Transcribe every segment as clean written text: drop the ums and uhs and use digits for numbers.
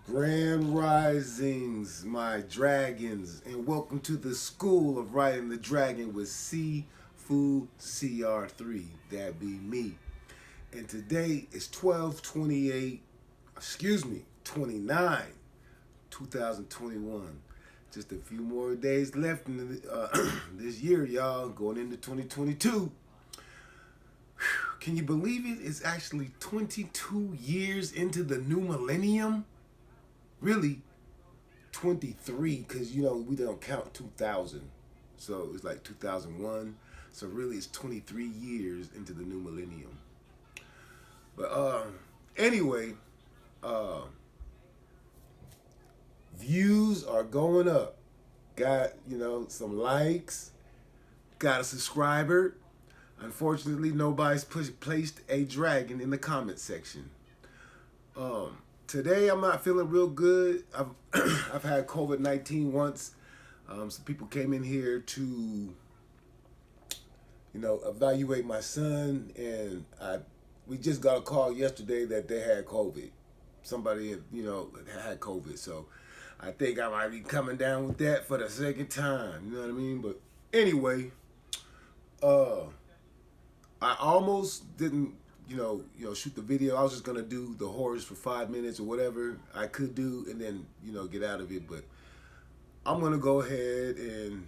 Grand Risings, my dragons, and welcome to the School of Riding the Dragon with Seafood CR3. That be me. And today is 12/28, 29, 2021. Just a few more days left in this year, y'all, going into 2022. Can you believe it? It's actually 22 years into the new millennium. Really 23, because we don't count 2000, so it's like 2001. So really it's 23 years into the new millennium. But anyway, uh views are going up. Got some likes, got a subscriber. Unfortunately, nobody's placed a dragon in the comment section. Today I'm not feeling real good. I've I've had COVID-19 once. Some people came in here to evaluate my son, and we just got a call yesterday that they had COVID. Somebody had COVID, so I think I might be coming down with that for the second time. You know what I mean? But anyway, I almost didn't, shoot the video. I was just gonna do the horrors for 5 minutes or whatever I could do, and then, get out of it. But I'm gonna go ahead and,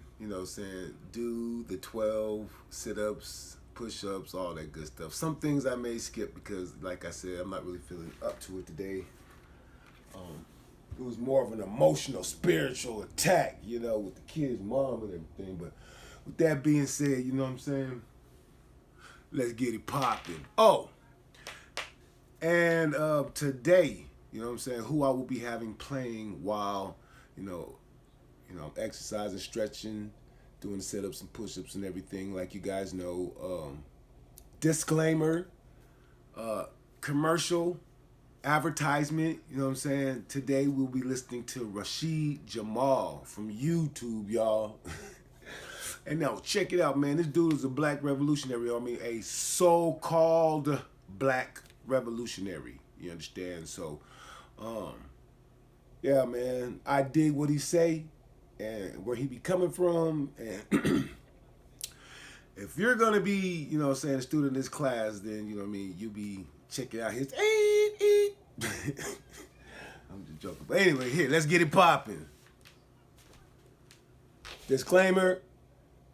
do the 12 sit-ups, push-ups, all that good stuff. Some things I may skip because, like I said, I'm not really feeling up to it today. It was more of an emotional, spiritual attack, with the kid's mom and everything. But with that being said, you know what I'm saying? Let's get it popping. Oh, and today, who I will be having playing while, I'm exercising, stretching, doing sit-ups and push-ups and everything, like you guys know. Disclaimer, commercial, advertisement, Today we'll be listening to Rashid Jamal from YouTube, y'all. And now, check it out, man. This dude is a black revolutionary. I mean, a so-called black revolutionary. You understand? So, yeah, man. I dig what he say and where he be coming from. And if you're going to be, a student in this class, then, you be checking out his... I'm just joking. But anyway, here, let's get it popping. Disclaimer.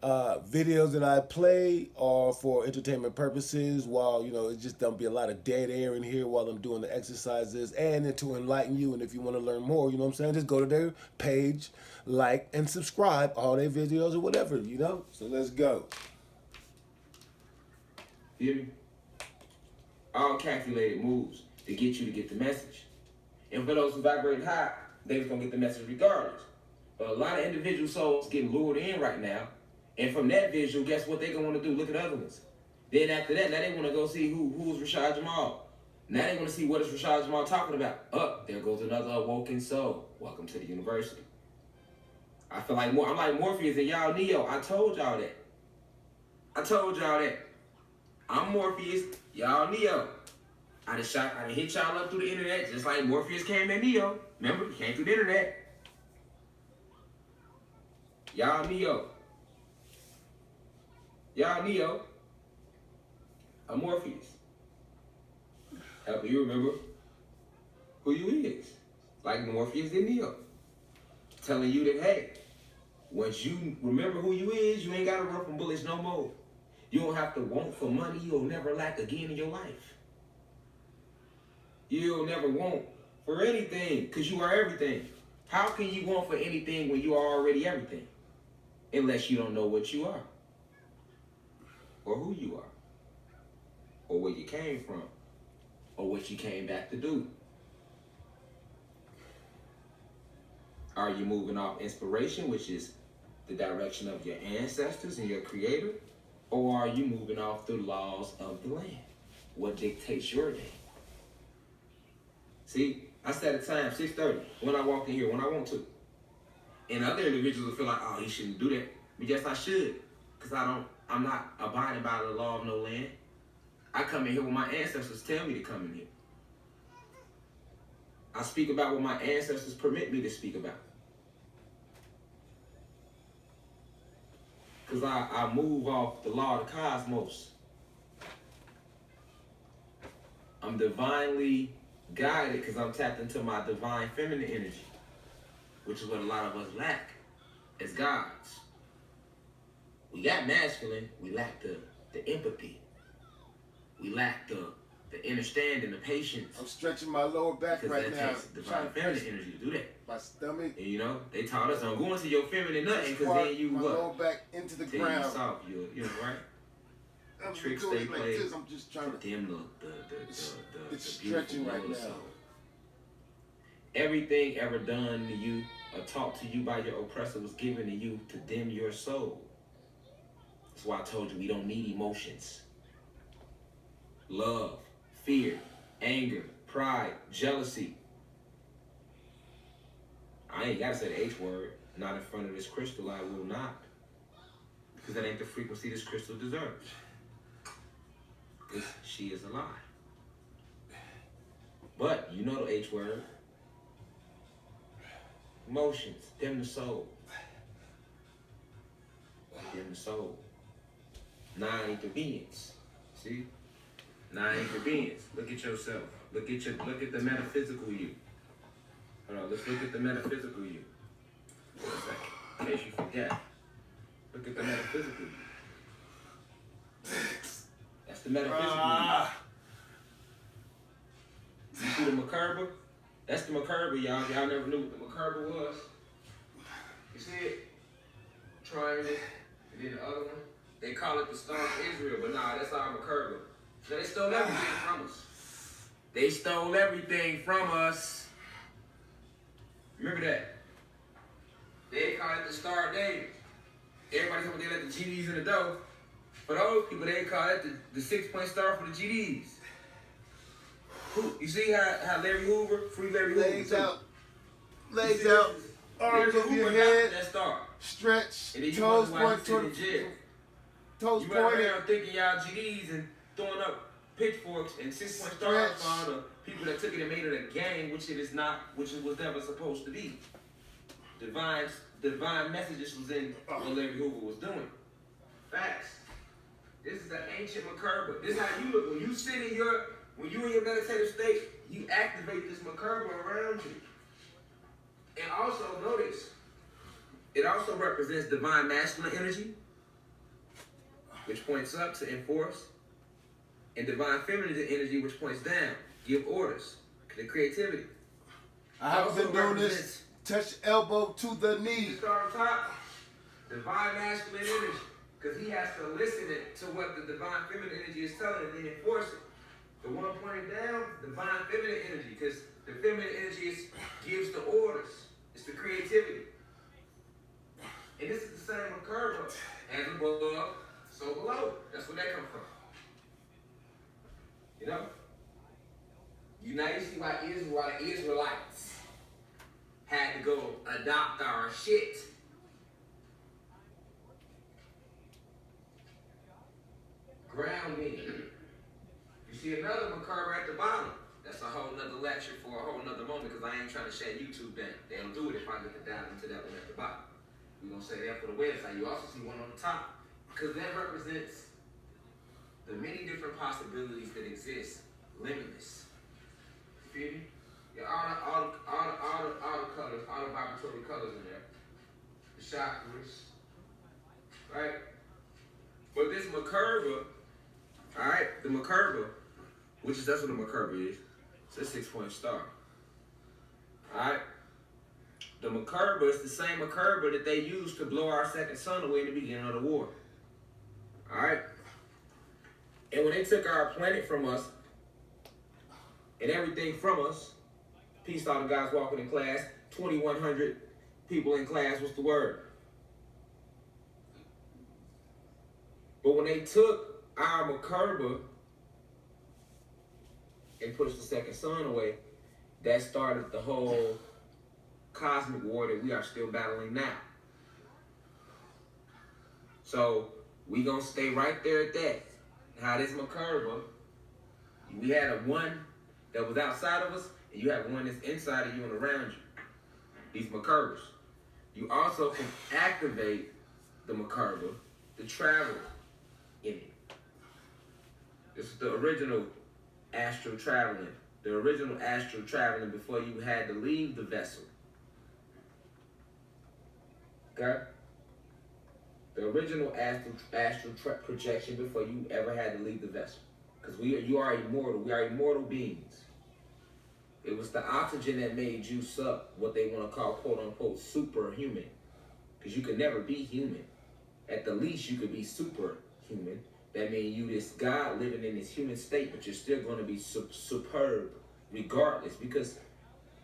Videos that I play are for entertainment purposes, while it just don't be a lot of dead air in here while I'm doing the exercises, and to enlighten you. And if you want to learn more, just go to their page, like and subscribe all their videos or whatever, So let's go. Hear me? All calculated moves to get you to get the message. And for those who vibrate high, they was gonna get the message regardless. But a lot of individual souls getting lured in right now. And from that visual, guess what they're going to want to do? Look at other ones. Then after that, now they want to go see who's Rashad Jamal. Now they want to see what is Rashad Jamal talking about. There goes another awoken soul. Welcome to the university. I feel like I'm like Morpheus and y'all Neo. I told y'all that. I'm Morpheus, y'all Neo. I done hit y'all up through the internet just like Morpheus came at Neo. Remember, he came through the internet. Y'all Neo. I'm Morpheus. Helping you remember who you is. Like Morpheus and Neo. Telling you that, hey, once you remember who you is, you ain't got to run from bullets no more. You don't have to want for money. You'll never lack again in your life. You'll never want for anything, because you are everything. How can you want for anything when you are already everything? Unless you don't know what you are. Or who you are, or where you came from, or what you came back to do. Are you moving off inspiration, which is the direction of your ancestors and your creator, or are you moving off the laws of the land? What dictates your day? See, I set a time, 6:30, when I walk in here, when I want to. And other individuals will feel like, oh, he shouldn't do that. But yes, I should, because I'm not abiding by the law of no land. I come in here when my ancestors tell me to come in here. I speak about what my ancestors permit me to speak about. Because I move off the law of the cosmos. I'm divinely guided because I'm tapped into my divine feminine energy, which is what a lot of us lack as gods. We got masculine, we lack the empathy. We lack the understanding, the patience. I'm stretching my lower back because right that now. takes divine feminine energy to do that. My stomach. And you know, they taught us don't go into your feminine nothing because then you my what? lower back into the Till ground. you soft, you know, right? I'm Tricks doing they it like play this. I'm just trying to to. dim the It's beautiful stretching right glow of the now. soul. Everything ever done to you or taught to you by your oppressor was given to you to dim your soul. That's why I told you we don't need emotions. Love, fear, anger, pride, jealousy. I ain't gotta say the H word. Not in front of this crystal, I will not. Because that ain't the frequency this crystal deserves. Because she is a lie. But you know the H word. Emotions, dim the soul. Dim the soul. Non-intervenience. See? Non-intervenience. Look at yourself. Look at the metaphysical you. Hold on, let's look at the metaphysical you. For a second, in case you forget. Look at the metaphysical you. That's the metaphysical you. You see the Makerba? That's the Makerba, y'all. Y'all never knew what the Makerba was. You see it? Triangle. And then the other one. They call it the Star of Israel, but nah, that's our Makerba. So they stole everything from us. They stole everything from us. Remember that. They call it the Star of David. Everybody told me they let the GDs in the dough. For those people, they call it the 6-point star for the GDs. You see how Larry Hoover, free Larry Hoover, Legs out. Legs out. Arms over your head. That star. Stretch. And then you Toes wonder why point he's sitting in jail. Toes You run pointed. around thinking y'all GDs and throwing up pitchforks and 6-point stars for all the people that took it and made it a game, which it is not, which it was never supposed to be. Divine messages was in what Larry Hoover was doing. Facts. This is the ancient Makerba. This is how you look when you sit in when you're in your meditative state. You activate this Makerba around you. And also notice, it also represents divine masculine energy, which points up to enforce, and divine feminine energy, which points down, give orders, the creativity. I haven't been doing this. Touch elbow to the knee. Start on top, divine masculine energy, because he has to listen to what the divine feminine energy is telling him and then enforce it. The one pointing down, divine feminine energy, because the feminine energy gives the orders. It's the creativity. And this is the same Makerba as above, so below. That's where that comes from. You know? Now you see why the Israelites had to go adopt our shit. Ground me. You see another Makerba at the bottom. That's a whole nother lecture for a whole nother moment because I ain't trying to shut YouTube down. They don't do it if I get to dive into that one at the bottom. We're going to say that for the website. You also see one on the top because that represents the many different possibilities that exist. Limitless. You feel me? Yeah, all the colors, all the vibratory colors in there. The chakras. Right? But this Makerba, alright, the Makerba, that's what the Makerba is. It's a 6-point star. Alright? The Makerba is the same Makerba that they used to blow our second sun away in the beginning of the war. Alright? And when they took our planet from us, and everything from us, peace to all the guys walking in class, 2,100 people in class, what's the word? But when they took our Makerba and pushed the second sun away, that started the whole cosmic war that we are still battling now. So we gonna stay right there at that. How this Makerba, we had a one that was outside of us, and you have one that's inside of you and around you. These Makarbas. You also can activate the Makarba to travel in it. This is the original astral traveling. The original astral traveling before you had to leave the vessel. Okay? The original astral projection before you ever had to leave the vessel. Because you are immortal. We are immortal beings. It was the oxygen that made you what they want to call, quote unquote, superhuman. Because you could never be human. At the least, you could be superhuman. That means you this God living in this human state, but you're still going to be superb regardless. Because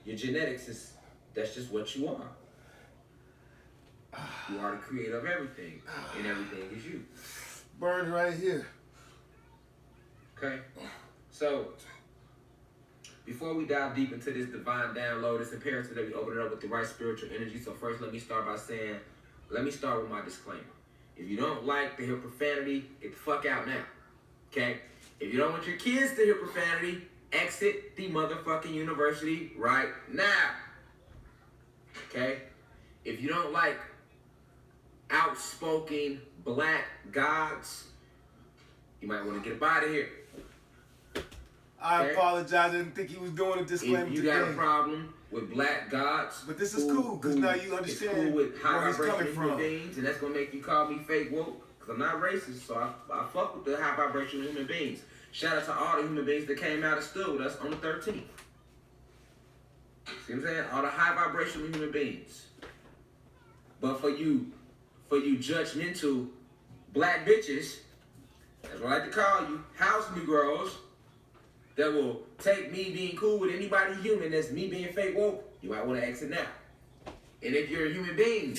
your genetics that's just what you are. You are the creator of everything, and everything is you. Burn right here. Okay? So, before we dive deep into this divine download, it's imperative that we open it up with the right spiritual energy. So first, let me start with my disclaimer. If you don't like to hear profanity, get the fuck out now. Okay? If you don't want your kids to hear profanity, exit the motherfucking university right now. Okay? If you don't like outspoken black gods, you might want to get up out of here. I apologize. I didn't think he was doing a disclaimer today. If you got a problem with black gods, but this is cool because now you understand cool with high where he's coming from. Beings, and that's gonna make you call me fake woke because I'm not racist. So I fuck with the high vibrational human beings. Shout out to all the human beings that came out and stood with us on the 13th. See what I'm saying? All the high vibrational human beings. But for you judgmental black bitches, that's what I like to call you, house Negroes, that will take me being cool with anybody human that's me being fake woke, you might want to exit now. And if you're a human being,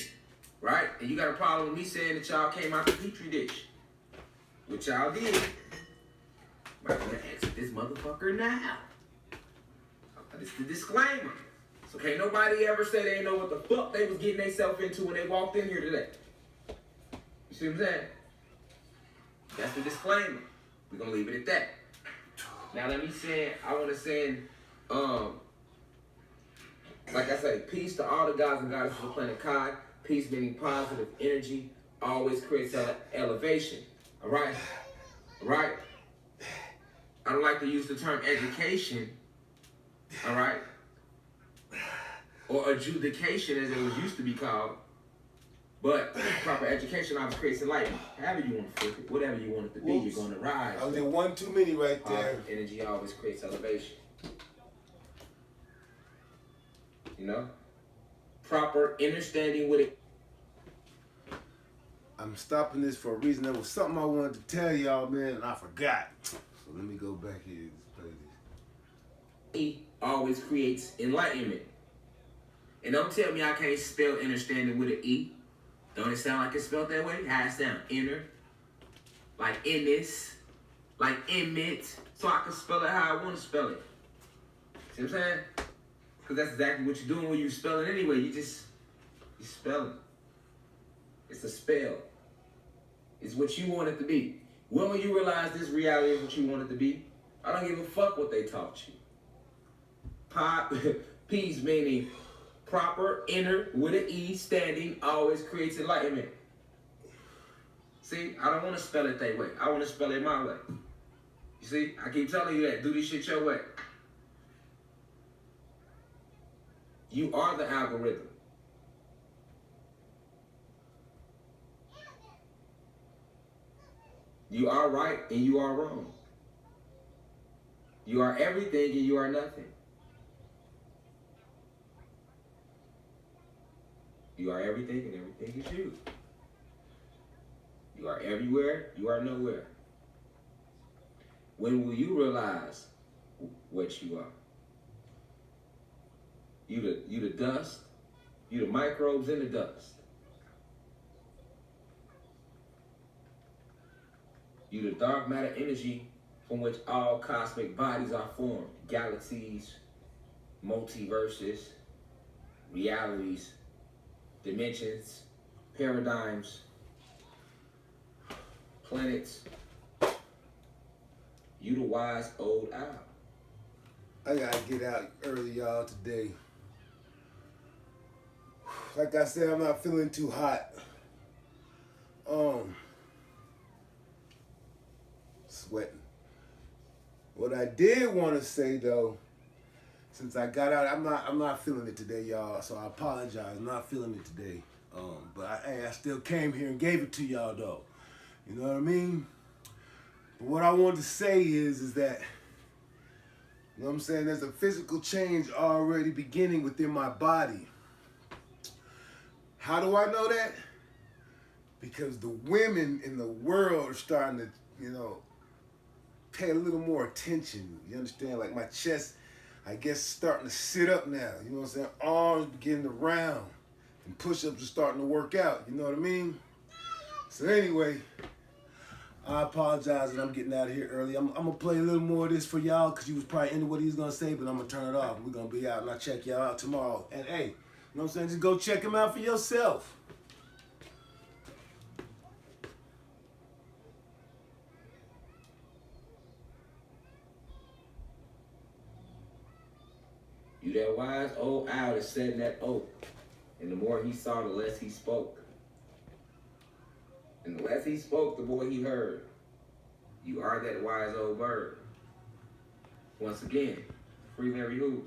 right, and you got a problem with me saying that y'all came out the petri dish, which y'all did, you might want to exit this motherfucker now. This is the disclaimer. So can't nobody ever say they ain't know what the fuck they was getting themselves into when they walked in here today. You see what I'm saying? That's the disclaimer. We're going to leave it at that. Now I want to send, like I say, peace to all the gods and goddesses of the planet Kai. Peace meaning positive energy, always creates elevation. All right? All right? I don't like to use the term education, all right? Or adjudication as it was used to be called. But proper education always creates enlightenment. However you want to flip it, whatever you want it to be, you're going to rise. I did one too many right there. Energy always creates elevation. You know? Proper understanding with it. I'm stopping this for a reason. There was something I wanted to tell y'all, man, and I forgot. So let me go back here and play this. E always creates enlightenment. And don't tell me I can't spell understanding with an E. Don't it sound like it's spelled that way? How it sound? Inner. Like in this. Like emit. So I can spell it how I want to spell it. See what I'm saying? Because that's exactly what you're doing when you spell it anyway. You spell it. It's a spell. It's what you want it to be. When will you realize this reality is what you want it to be? I don't give a fuck what they taught you. Peace meaning proper, inner, with an E, standing, always creates enlightenment. See, I don't want to spell it that way. I want to spell it my way. You see, I keep telling you that. Do this shit your way. You are the algorithm. You are right and you are wrong. You are everything and you are nothing. You are everything and everything is you. You are everywhere, you are nowhere. When will you realize what you are? You the dust, you the microbes in the dust. You the dark matter energy from which all cosmic bodies are formed. Galaxies, multiverses, realities, dimensions, paradigms, planets. You the wise old owl. I gotta get out early, y'all, today. Like I said, I'm not feeling too hot. Um, Sweating. What I did want to say though, since I got out, I'm not feeling it today, y'all. So I apologize. I'm not feeling it today. But I still came here and gave it to y'all though. You know what I mean? But what I wanted to say is that, you know what I'm saying? There's a physical change already beginning within my body. How do I know that? Because the women in the world are starting to, you know, pay a little more attention. You understand? Like my chest, I guess, starting to sit up now. You know what I'm saying? Arms beginning to round. And push-ups are starting to work out. You know what I mean? So anyway, I apologize that I'm getting out of here early. I'm going to play a little more of this for y'all because you was probably into what he was going to say, but I'm going to turn it off. We're going to be out and I'll check y'all out tomorrow. And hey, you know what I'm saying? Just go check him out for yourself. You that wise old owl that sat in that oak, and the more he saw, the less he spoke. And the less he spoke, the more he heard. You are that wise old bird. Once again, free Larry Hoover.